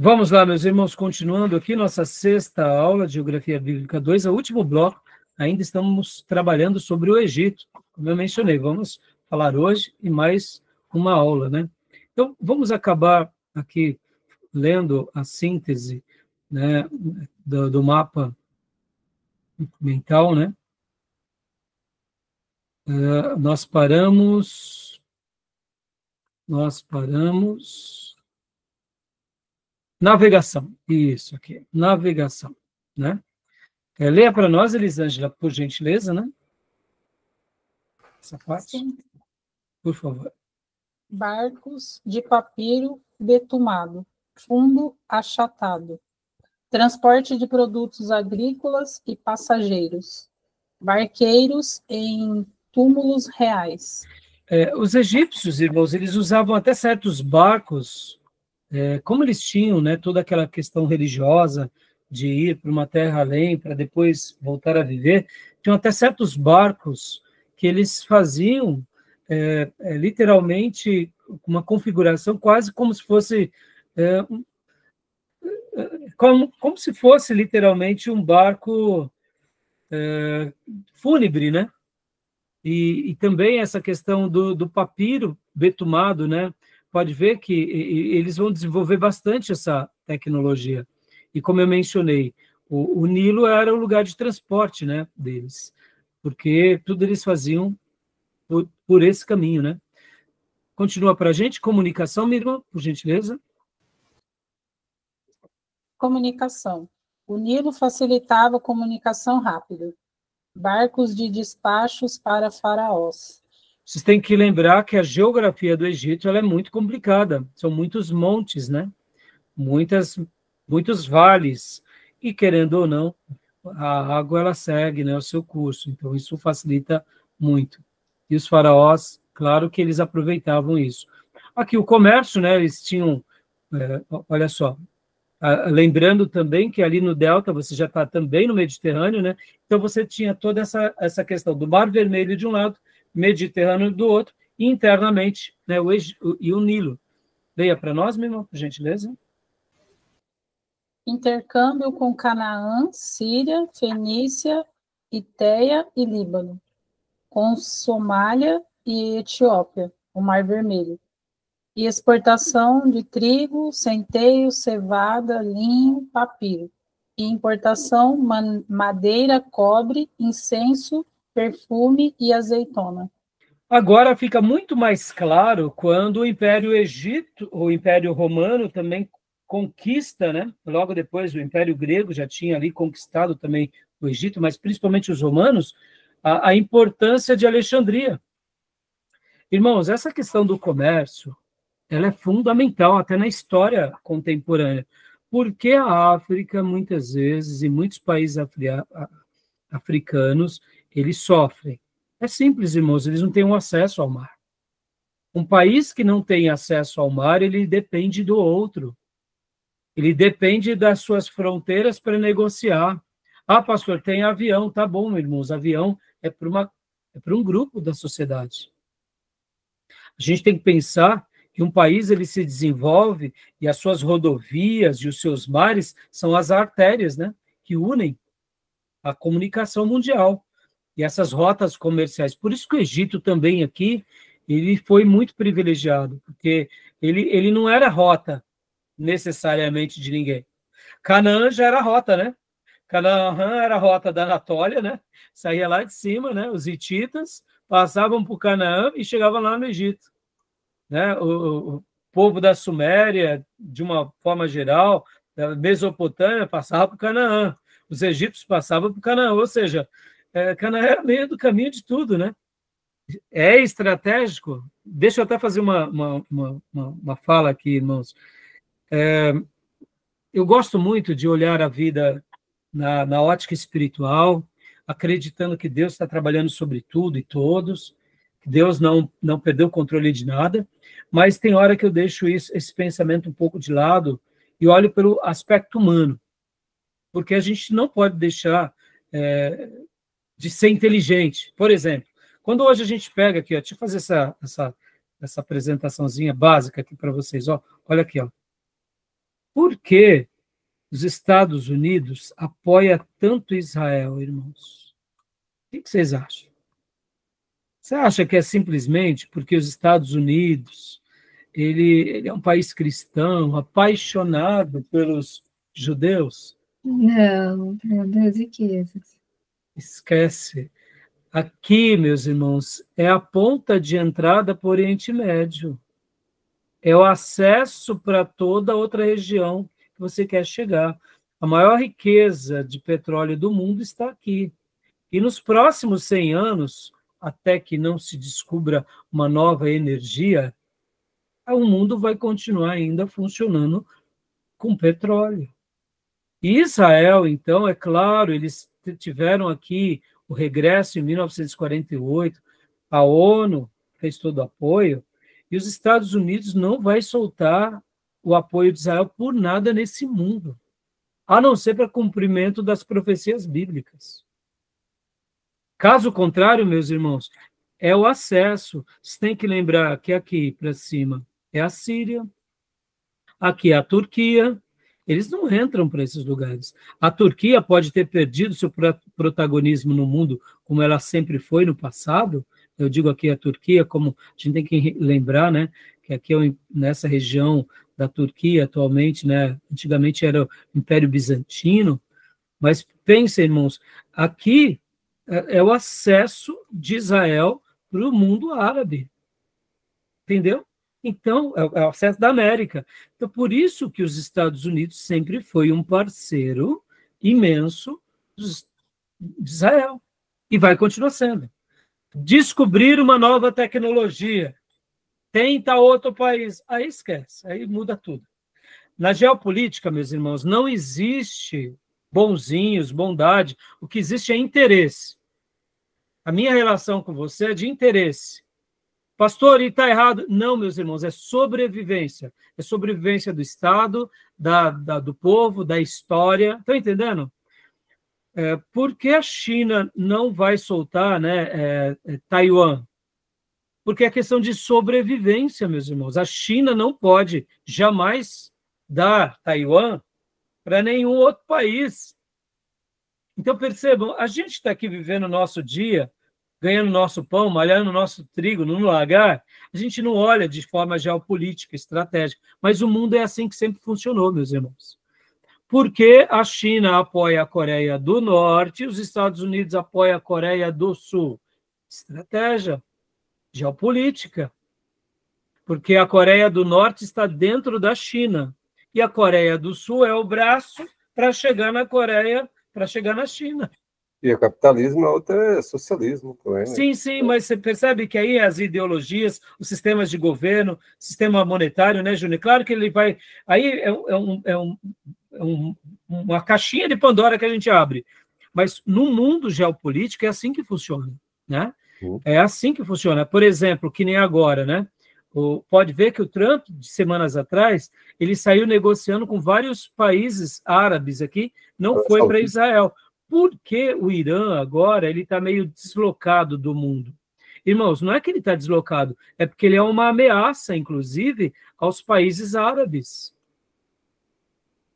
Vamos lá, meus irmãos, continuando aqui nossa sexta aula de Geografia Bíblica 2, o último bloco. Ainda estamos trabalhando sobre o Egito, como eu mencionei. Vamos falar hoje e mais uma aula, né? Então, vamos acabar aqui lendo a síntese, né, do mapa mental, né? Nós paramos. Navegação, isso aqui, navegação, né? Leia para nós, Elisângela, por gentileza, né? Essa parte, sim, por favor. barcos de papiro betumado, fundo achatado, transporte de produtos agrícolas e passageiros, barqueiros em túmulos reais. Os egípcios, irmãos, eles usavam até certos barcos, como eles tinham, né, toda aquela questão religiosa de ir para uma terra além, para depois voltar a viver, tinham até certos barcos que eles faziam literalmente uma configuração quase como se fosse como se fosse literalmente um barco fúnebre, né? E também essa questão do papiro betumado, né? Pode ver que eles vão desenvolver bastante essa tecnologia. E como eu mencionei, o Nilo era o lugar de transporte, né, deles, porque tudo eles faziam por esse caminho, né? Continua para a gente, comunicação, minha irmã, por gentileza. Comunicação. O Nilo facilitava a comunicação rápida. Barcos de despachos para faraós. Vocês têm que lembrar que a geografia do Egito ela é muito complicada. São muitos montes, né? Muitos vales. E, querendo ou não, a água ela segue, né, o seu curso. Então, isso facilita muito. E os faraós, claro que eles aproveitavam isso. Aqui, o comércio, né? Eles tinham... olha só, lembrando também que ali no Delta você já está também no Mediterrâneo, né? Então você tinha toda essa questão do Mar Vermelho de um lado, Mediterrâneo do outro, e internamente, né, e o Nilo. Leia para nós, meu irmão, por gentileza. Intercâmbio com Canaã, Síria, Fenícia, Itéia e Líbano, com Somália e Etiópia, o Mar Vermelho, e exportação de trigo, centeio, cevada, linho, papiro, e importação madeira, cobre, incenso, perfume e azeitona. Agora fica muito mais claro quando o Império Egito, o Império Romano também conquista, né? Logo depois o Império Grego já tinha ali conquistado também o Egito, mas principalmente os romanos, a importância de Alexandria. Irmãos, essa questão do comércio, ela é fundamental até na história contemporânea, porque a África, muitas vezes, e muitos países africanos, eles sofrem. É simples, irmãos, eles não têm um acesso ao mar. Um país que não tem acesso ao mar, ele depende do outro. Ele depende das suas fronteiras para negociar. Ah, pastor, tem avião. Tá bom, irmãos, avião é para um grupo da sociedade. A gente tem que pensar que um país ele se desenvolve e as suas rodovias e os seus mares são as artérias, né, que unem a comunicação mundial e essas rotas comerciais. Por isso que o Egito também aqui ele foi muito privilegiado, porque ele não era rota necessariamente de ninguém. Canaã já era rota, né? Canaã era a rota da Anatólia, né? Saía lá de cima, né? Os hititas passavam por Canaã e chegavam lá no Egito, né? O povo da Suméria, de uma forma geral, da Mesopotâmia, passava por Canaã. Os egípcios passavam por Canaã, ou seja, Canaã era meio do caminho de tudo, né? É estratégico. Deixa eu até fazer uma fala aqui, irmãos. Eu gosto muito de olhar a vida na ótica espiritual, acreditando que Deus está trabalhando sobre tudo e todos, que Deus não perdeu o controle de nada, mas tem hora que eu deixo esse pensamento um pouco de lado e olho pelo aspecto humano, porque a gente não pode deixar de ser inteligente. Por exemplo, quando hoje a gente pega aqui, ó, deixa eu fazer essa apresentaçãozinha básica aqui para vocês. Ó, olha aqui, ó. Por que os Estados Unidos apoiam tanto Israel, irmãos? O que vocês acham? Você acha que é simplesmente porque os Estados Unidos ele é um país cristão, apaixonado pelos judeus? Não, meu Deus, e que isso? Esquece. Aqui, meus irmãos, é a ponta de entrada para o Oriente Médio. É o acesso para toda outra região que você quer chegar. A maior riqueza de petróleo do mundo está aqui. E nos próximos 100 anos, até que não se descubra uma nova energia, o mundo vai continuar ainda funcionando com petróleo. E Israel, então, é claro, eles tiveram aqui o regresso em 1948, a ONU fez todo o apoio, e os Estados Unidos não vai soltar o apoio de Israel por nada nesse mundo, a não ser para cumprimento das profecias bíblicas. Caso contrário, meus irmãos, é o acesso. Você tem que lembrar que aqui para cima é a Síria, aqui é a Turquia. Eles não entram para esses lugares. A Turquia pode ter perdido seu protagonismo no mundo, como ela sempre foi no passado. Eu digo aqui a Turquia, como a gente tem que lembrar, né, que aqui nessa região da Turquia atualmente, né, antigamente era o Império Bizantino, mas pensem, irmãos, aqui é o acesso de Israel para o mundo árabe. Entendeu? Então, é o acesso da América. Então, por isso que os Estados Unidos sempre foi um parceiro imenso de Israel. E vai continuar sendo. Descobrir uma nova tecnologia. Tenta outro país. Aí esquece, aí muda tudo. Na geopolítica, meus irmãos, não existe bonzinhos, bondade. O que existe é interesse. A minha relação com você é de interesse. Pastor, e está errado? Não, meus irmãos, é sobrevivência. É sobrevivência do Estado, do povo, da história. Estão entendendo? Por que a China não vai soltar, né, Taiwan? Porque é questão de sobrevivência, meus irmãos. A China não pode jamais dar Taiwan para nenhum outro país. Então, percebam, a gente está aqui vivendo o nosso dia, ganhando nosso pão, malhando nosso trigo no lagar, a gente não olha de forma geopolítica, estratégica, mas o mundo é assim que sempre funcionou, meus irmãos. Porque a China apoia a Coreia do Norte, os Estados Unidos apoiam a Coreia do Sul. Estratégia, geopolítica. Porque a Coreia do Norte está dentro da China, e a Coreia do Sul é o braço para chegar na Coreia, para chegar na China. E o capitalismo, a outra é socialismo também, né? Sim, sim, mas você percebe que aí as ideologias, os sistemas de governo, sistema monetário, né, Júnior? Claro que ele vai... Aí uma caixinha de Pandora que a gente abre. Mas no mundo geopolítico é assim que funciona, né? É assim que funciona. Por exemplo, que nem agora, né? Pode ver que o Trump, de semanas atrás, ele saiu negociando com vários países árabes aqui, não foi para Israel. Porque o Irã agora ele está meio deslocado do mundo. Irmãos, não é que ele está deslocado, é porque ele é uma ameaça, inclusive, aos países árabes.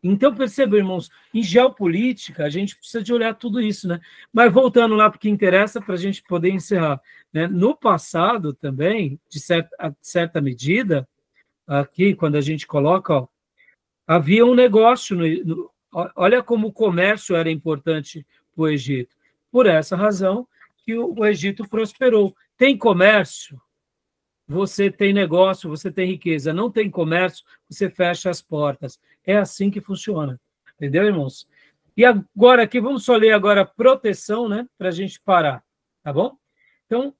Então, percebam, irmãos, em geopolítica, a gente precisa de olhar tudo isso, né? Mas voltando lá para o que interessa, para a gente poder encerrar. Né? No passado também, de certa medida, aqui, quando a gente coloca, ó, havia um negócio olha como o comércio era importante para o Egito. Por essa razão que o Egito prosperou. Tem comércio, você tem negócio, você tem riqueza. Não tem comércio, você fecha as portas. É assim que funciona. Entendeu, irmãos? E agora aqui, vamos só ler agora a proteção, né? Para a gente parar, tá bom? Então,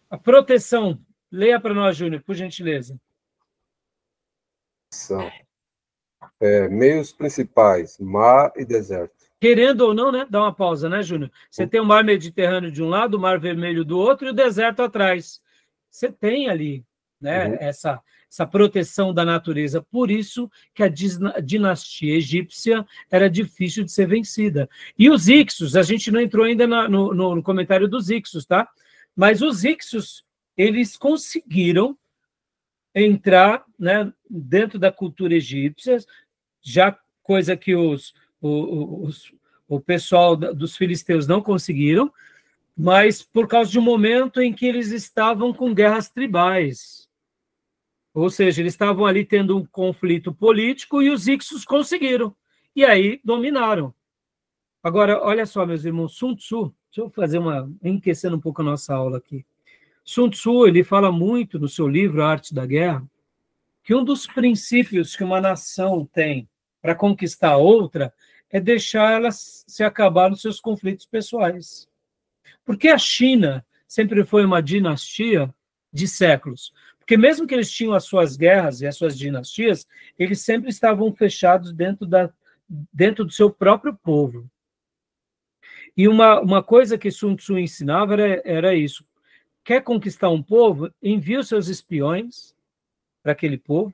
a proteção. Leia para nós, Júnior, por gentileza. Meios principais, mar e deserto. Querendo ou não, né? Dá uma pausa, né, Júnior? Você tem o mar Mediterrâneo de um lado, o mar Vermelho do outro e o deserto atrás. Você tem ali, né, essa proteção da natureza. Por isso que a dinastia egípcia era difícil de ser vencida. E os Ixos, a gente não entrou ainda no comentário dos Ixos, tá? Mas os Ixos, eles conseguiram entrar, né, dentro da cultura egípcia, já coisa que o pessoal dos filisteus não conseguiram, mas por causa de um momento em que eles estavam com guerras tribais. Ou seja, eles estavam ali tendo um conflito político e os Hicsos conseguiram. E aí dominaram. Agora, olha só, meus irmãos, Sun Tzu, deixa eu fazer enriquecendo um pouco a nossa aula aqui. Sun Tzu, ele fala muito no seu livro A Arte da Guerra, que um dos princípios que uma nação tem para conquistar outra é deixar ela se acabar nos seus conflitos pessoais. Porque a China sempre foi uma dinastia de séculos. Porque mesmo que eles tinham as suas guerras e as suas dinastias, eles sempre estavam fechados dentro do seu próprio povo. E uma coisa que Sun Tzu ensinava era isso. Quer conquistar um povo? Envie os seus espiões para aquele povo,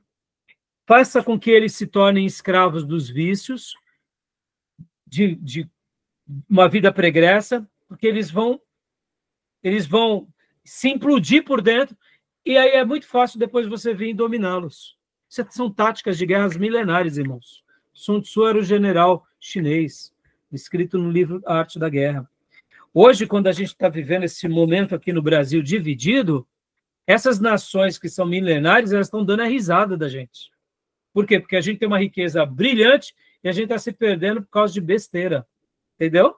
faça com que eles se tornem escravos dos vícios, de uma vida pregressa, porque eles vão se implodir por dentro, e aí é muito fácil depois você vir dominá-los. Isso são táticas de guerras milenares, irmãos. Sun Tzu era o general chinês, escrito no livro A Arte da Guerra. Hoje, quando a gente está vivendo esse momento aqui no Brasil dividido, essas nações que são milenares, elas estão dando a risada da gente. Por quê? Porque a gente tem uma riqueza brilhante e a gente está se perdendo por causa de besteira. Entendeu?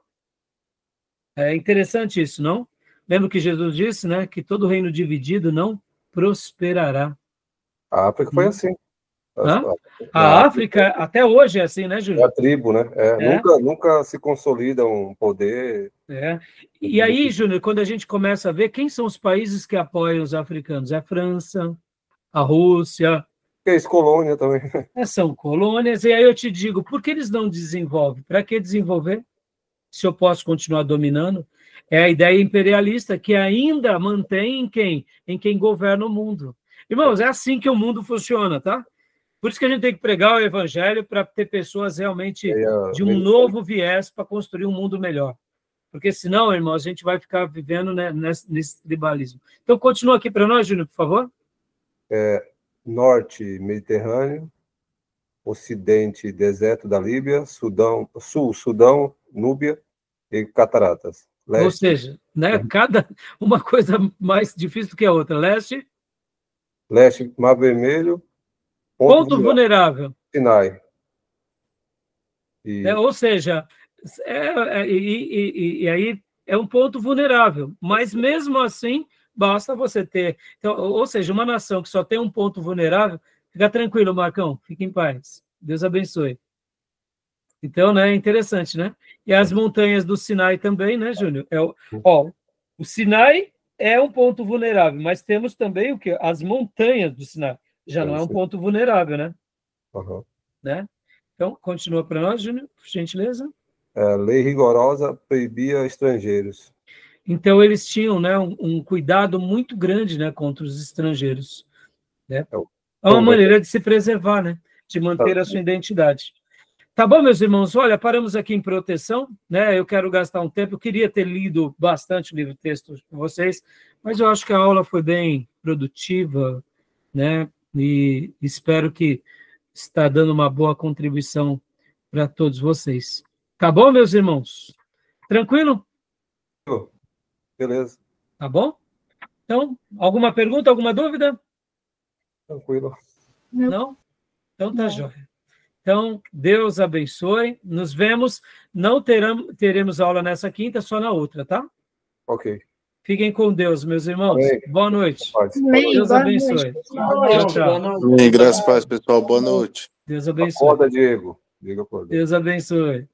É interessante isso, não? Lembra que Jesus disse, né? Que todo reino dividido não prosperará. A África foi assim. A África até hoje é assim, né, Júlio? É a tribo, né? Nunca se consolida um poder. E aí, Júnior, quando a gente começa a ver quem são os países que apoiam os africanos, é a França, a Rússia. Ex-colônia também. São colônias, e aí eu te digo, por que eles não desenvolvem? Para que desenvolver? Se eu posso continuar dominando? É a ideia imperialista que ainda mantém em quem governa o mundo. Irmãos, é assim que o mundo funciona, tá? Por isso que a gente tem que pregar o evangelho para ter pessoas realmente de um novo viés para construir um mundo melhor. Porque senão, irmãos, a gente vai ficar vivendo, né, nesse tribalismo. Então, continua aqui para nós, Júnior, por favor. Norte, Mediterrâneo. Ocidente, deserto da Líbia. Sul, Sudão, Núbia e Cataratas. Leste. Ou seja, né, cada uma coisa mais difícil do que a outra. Leste, Mar Vermelho. Ponto vulnerável. Sinai. Ou seja, e aí é um ponto vulnerável, mas mesmo assim, basta você ter. Então, ou seja, uma nação que só tem um ponto vulnerável, fica tranquilo, Marcão, fique em paz. Deus abençoe. Então, né, é interessante, né? E as montanhas do Sinai também, né, Júnior? O Sinai é um ponto vulnerável, mas temos também o quê? As montanhas do Sinai. Já não é um ponto vulnerável, né? Né? Então, continua para nós, Júnior, por gentileza. Lei rigorosa proibia estrangeiros. Então, eles tinham, né, um cuidado muito grande, né, contra os estrangeiros. Né? É uma maneira de se preservar, né? De manter a sua identidade. Tá bom, meus irmãos? Olha, paramos aqui em proteção, né? Eu quero gastar um tempo. Eu queria ter lido bastante o livro-texto com vocês, mas eu acho que a aula foi bem produtiva, né? E espero que está dando uma boa contribuição para todos vocês. Tá bom, meus irmãos? Tranquilo? Beleza. Tá bom? Então, alguma pergunta, alguma dúvida? Tranquilo. Não? Então tá jóia. Então, Deus abençoe. Nos vemos. Não teremos aula nessa quinta, só na outra, tá? Ok. Fiquem com Deus, meus irmãos. Amém. Boa noite. Amém. Deus Boa abençoe. noite. Tchau. Amém. Graças a Deus, pessoal. Boa noite. Deus abençoe. Acorda, Diego. Diego acordou. Deus abençoe.